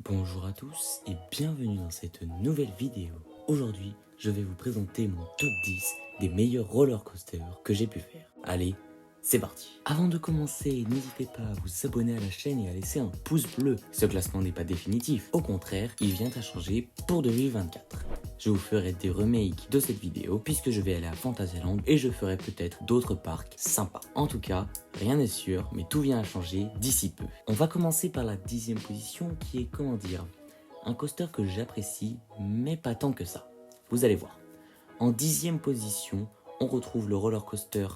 Bonjour à tous et bienvenue dans cette nouvelle vidéo. Aujourd'hui, je vais vous présenter mon top 10 des meilleurs roller coasters que j'ai pu faire. Allez, c'est parti. Avant de commencer, n'hésitez pas à vous abonner à la chaîne et à laisser un pouce bleu. Ce classement n'est pas définitif, au contraire, il vient à changer pour 2024. Je vous ferai des remakes de cette vidéo puisque je vais aller à Fantasyland et je ferai peut-être d'autres parcs sympas. En tout cas, rien n'est sûr, mais tout vient à changer d'ici peu. On va commencer par la 10e position qui est, un coaster que j'apprécie, mais pas tant que ça. Vous allez voir. En 10e position, on retrouve le roller coaster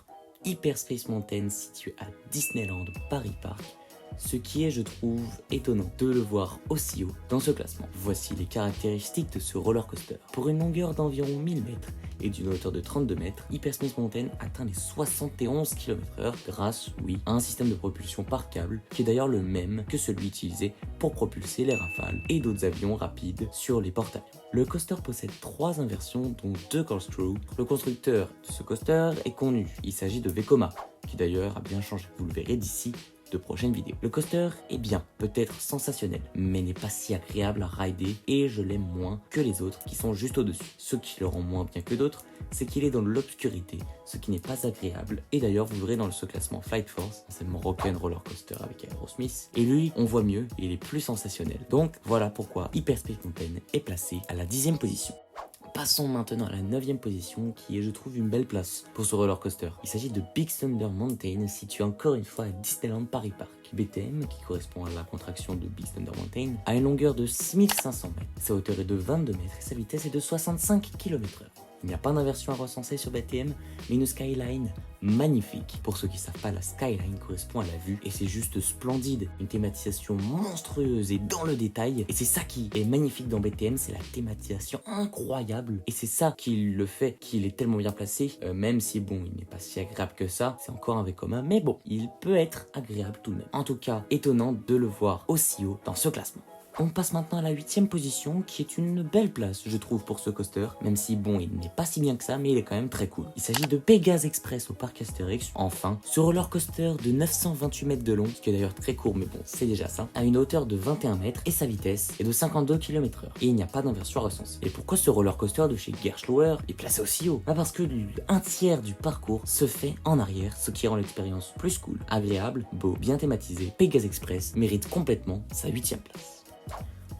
Hyperspace Mountain situé à Disneyland Paris Park. Ce qui est, je trouve, étonnant de le voir aussi haut dans ce classement. Voici les caractéristiques de ce roller coaster. Pour une longueur d'environ 1000 mètres et d'une hauteur de 32 mètres, Hyperspace Mountain atteint les 71 km/h grâce, à un système de propulsion par câble qui est d'ailleurs le même que celui utilisé pour propulser les Rafales et d'autres avions rapides sur les porte-avions. Le coaster possède 3 inversions dont 2 corkscrews. Le constructeur de ce coaster est connu, il s'agit de Vekoma, qui d'ailleurs a bien changé, vous le verrez d'ici de prochaines vidéos. Le coaster est bien, peut-être sensationnel, mais n'est pas si agréable à rider et je l'aime moins que les autres qui sont juste au-dessus. Ce qui le rend moins bien que d'autres, c'est qu'il est dans l'obscurité, ce qui n'est pas agréable. Et d'ailleurs, vous verrez dans ce classement Flight Force, c'est mon rock'n roller coaster avec Aerosmith, et lui, on voit mieux et il est plus sensationnel. Donc voilà pourquoi Hyperspace Mountain est placé à la 10e position. Passons maintenant à la 9e position qui est, je trouve, une belle place pour ce roller coaster. Il s'agit de Big Thunder Mountain, situé encore une fois à Disneyland Paris Park. BTM, qui correspond à la contraction de Big Thunder Mountain, a une longueur de 6500 mètres. Sa hauteur est de 22 mètres et sa vitesse est de 65 km/h. Il n'y a pas d'inversion à recenser sur BTM, mais une skyline magnifique. Pour ceux qui ne savent pas, la skyline correspond à la vue et c'est juste splendide. Une thématisation monstrueuse et dans le détail. Et c'est ça qui est magnifique dans BTM, c'est la thématisation incroyable. Et c'est ça qui le fait qu'il est tellement bien placé, même si il n'est pas si agréable que ça. C'est encore un Vekoma, mais bon, il peut être agréable tout de même. En tout cas, étonnant de le voir aussi haut dans ce classement. On passe maintenant à la 8e position qui est une belle place je trouve pour ce coaster, même si il n'est pas si bien que ça mais il est quand même très cool. Il s'agit de Pegasus Express au parc Astérix. Enfin, ce roller coaster de 928 mètres de long, ce qui est d'ailleurs très court mais bon c'est déjà ça, a une hauteur de 21 mètres et sa vitesse est de 52 km/h et il n'y a pas d'inversion à recenser. Et pourquoi ce roller coaster de chez Gerstlauer est placé aussi haut? Parce que un tiers du parcours se fait en arrière, ce qui rend l'expérience plus cool, agréable, beau, bien thématisé. Pegasus Express mérite complètement sa 8e place.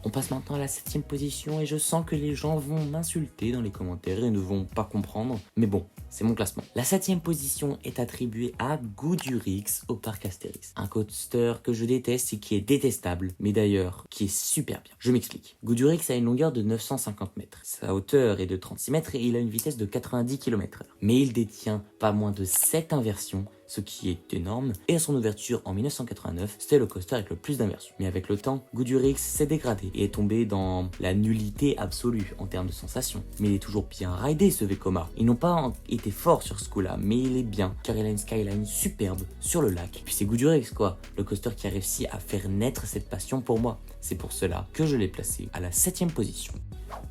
On passe maintenant à la 7e position et je sens que les gens vont m'insulter dans les commentaires et ne vont pas comprendre. Mais bon, c'est mon classement. La 7e position est attribuée à Goudurix au parc Astérix. Un coaster que je déteste et qui est détestable, mais d'ailleurs qui est super bien. Je m'explique. Goudurix a une longueur de 950 mètres. Sa hauteur est de 36 mètres et il a une vitesse de 90 km/h. Mais il détient pas moins de 7 inversions, ce qui est énorme, et à son ouverture en 1989, c'était le coaster avec le plus d'inversions. Mais avec le temps, Goudurix s'est dégradé et est tombé dans la nullité absolue en termes de sensations. Mais il est toujours bien ridé ce Vekoma. Ils n'ont pas été forts sur ce coup-là, mais il est bien, car il a une skyline superbe sur le lac. Puis c'est Goudurix quoi, le coaster qui a réussi à faire naître cette passion pour moi. C'est pour cela que je l'ai placé à la 7e position.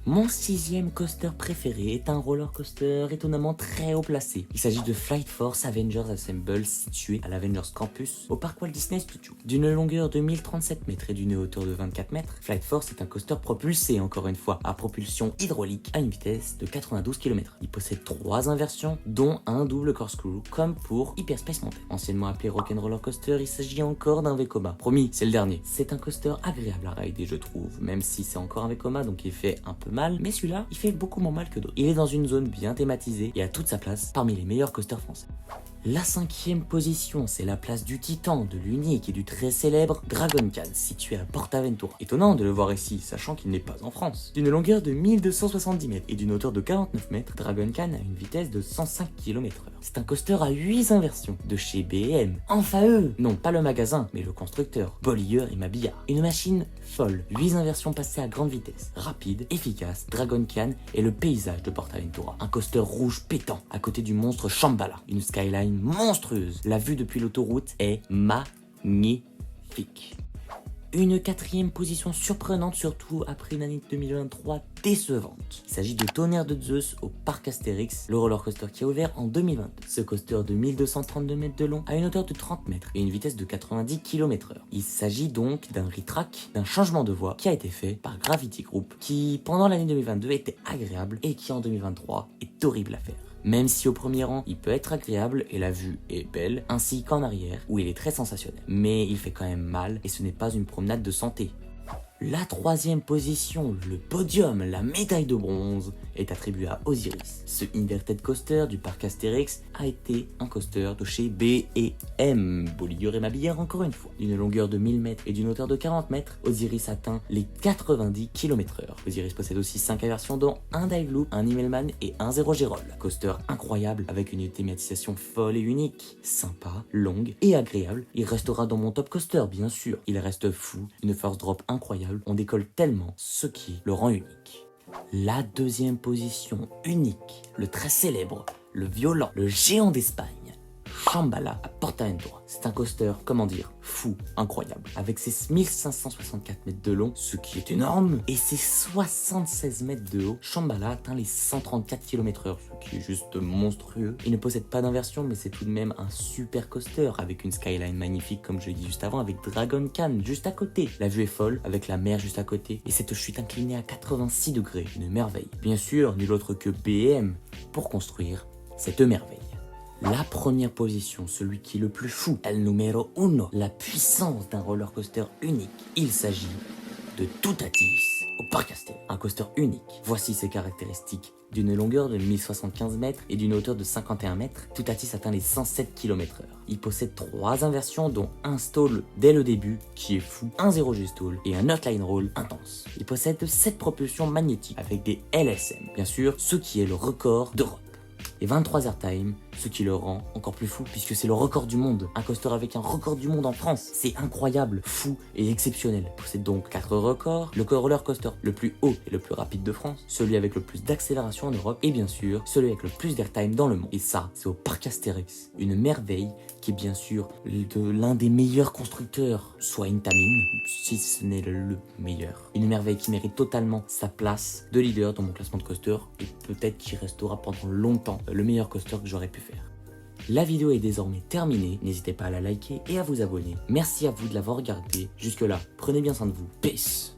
Mon 6e coaster préféré est un roller coaster étonnamment très haut placé. Il s'agit de Flight Force Avengers Assemble situé à l'Avengers Campus au parc Walt Disney Studios. D'une longueur de 1037 mètres et d'une hauteur de 24 mètres, Flight Force est un coaster propulsé encore une fois à propulsion hydraulique à une vitesse de 92 km/h. Il possède 3 inversions dont un double corkscrew comme pour Hyperspace Mountain. Anciennement appelé Rock'n Roller Coaster, il s'agit encore d'un Vekoma. Promis, c'est le dernier. C'est un coaster agréable à rider je trouve, même si c'est encore un Vekoma donc il fait un peu mal, mais celui-là, il fait beaucoup moins mal que d'autres. Il est dans une zone bien thématisée et a toute sa place parmi les meilleurs coasters français. La 5e position, c'est la place du titan, de l'unique et du très célèbre Dragon Khan, situé à PortAventura. Étonnant de le voir ici, sachant qu'il n'est pas en France. D'une longueur de 1270 mètres et d'une hauteur de 49 mètres, Dragon Khan a une vitesse de 105 km/h. C'est un coaster à 8 inversions, de chez BM. Enfin eux, non pas le magasin, mais le constructeur, Bollier et Mabillard. Une machine folle, 8 inversions passées à grande vitesse, rapide, efficace, Dragon Khan et le paysage de PortAventura. Un coaster rouge pétant, à côté du monstre Shambhala. Une skyline monstrueuse. La vue depuis l'autoroute est magnifique. Une quatrième position surprenante, surtout après une année 2023 décevante. Il s'agit de Tonnerre de Zeus au parc Astérix, le roller coaster qui a ouvert en 2022. Ce coaster de 1232 mètres de long a une hauteur de 30 mètres et une vitesse de 90 km/h. Il s'agit donc d'un retrack, d'un changement de voie qui a été fait par Gravity Group, qui pendant l'année 2022 était agréable et qui en 2023 est horrible à faire. Même si au premier rang, il peut être agréable et la vue est belle, ainsi qu'en arrière, où il est très sensationnel. Mais il fait quand même mal et ce n'est pas une promenade de santé. La troisième position, le podium, la médaille de bronze, est attribuée à Osiris. Ce Inverted Coaster du parc Astérix a été un coaster de chez B&M, Bolliger et Mabillard encore une fois. D'une longueur de 1000 mètres et d'une hauteur de 40 mètres, Osiris atteint les 90 km/h. Osiris possède aussi 5 inversions dont un dive loop, un Immelman et un zéro Gérol. Coaster incroyable avec une thématisation folle et unique, sympa, longue et agréable. Il restera dans mon top coaster bien sûr. Il reste fou, une force drop incroyable. On décolle tellement, ce qui le rend unique. La deuxième position, unique, le très célèbre, le violent, le géant d'Espagne, Shambhala à Portaventura. C'est un coaster, comment dire, fou, incroyable. Avec ses 1564 mètres de long, ce qui est énorme, et ses 76 mètres de haut, Shambhala atteint les 134 km/h, ce qui est juste monstrueux. Il ne possède pas d'inversion, mais c'est tout de même un super coaster, avec une skyline magnifique, comme je l'ai dit juste avant, avec Dragon Khan juste à côté. La vue est folle, avec la mer juste à côté, et cette chute inclinée à 86 degrés, une merveille. Bien sûr, nul autre que B&M pour construire cette merveille. La première position, celui qui est le plus fou, el numéro uno, la puissance d'un roller coaster unique. Il s'agit de Toutatis au parc Astérix, un coaster unique. Voici ses caractéristiques. D'une longueur de 1075 mètres et d'une hauteur de 51 mètres, Toutatis atteint les 107 km/h. Il possède 3 inversions dont un stall dès le début qui est fou, un 0G stall et un outline roll intense. Il possède 7 propulsions magnétiques avec des LSM, bien sûr, ce qui est le record d'Europe. Et 23 airtime, ce qui le rend encore plus fou puisque c'est le record du monde. Un coaster avec un record du monde en France. C'est incroyable, fou et exceptionnel. Il possède donc 4 records. Le roller coaster le plus haut et le plus rapide de France, celui avec le plus d'accélération en Europe et bien sûr celui avec le plus d'airtime dans le monde. Et ça, c'est au parc Astérix. Une merveille qui est bien sûr de l'un des meilleurs constructeurs, soit Intamin, si ce n'est le meilleur. Une merveille qui mérite totalement sa place de leader dans mon classement de coaster et peut-être qu'il restera pendant longtemps le meilleur coaster que j'aurais pu faire. La vidéo est désormais terminée, n'hésitez pas à la liker et à vous abonner. Merci à vous de l'avoir regardé. Jusque là, prenez bien soin de vous. Peace.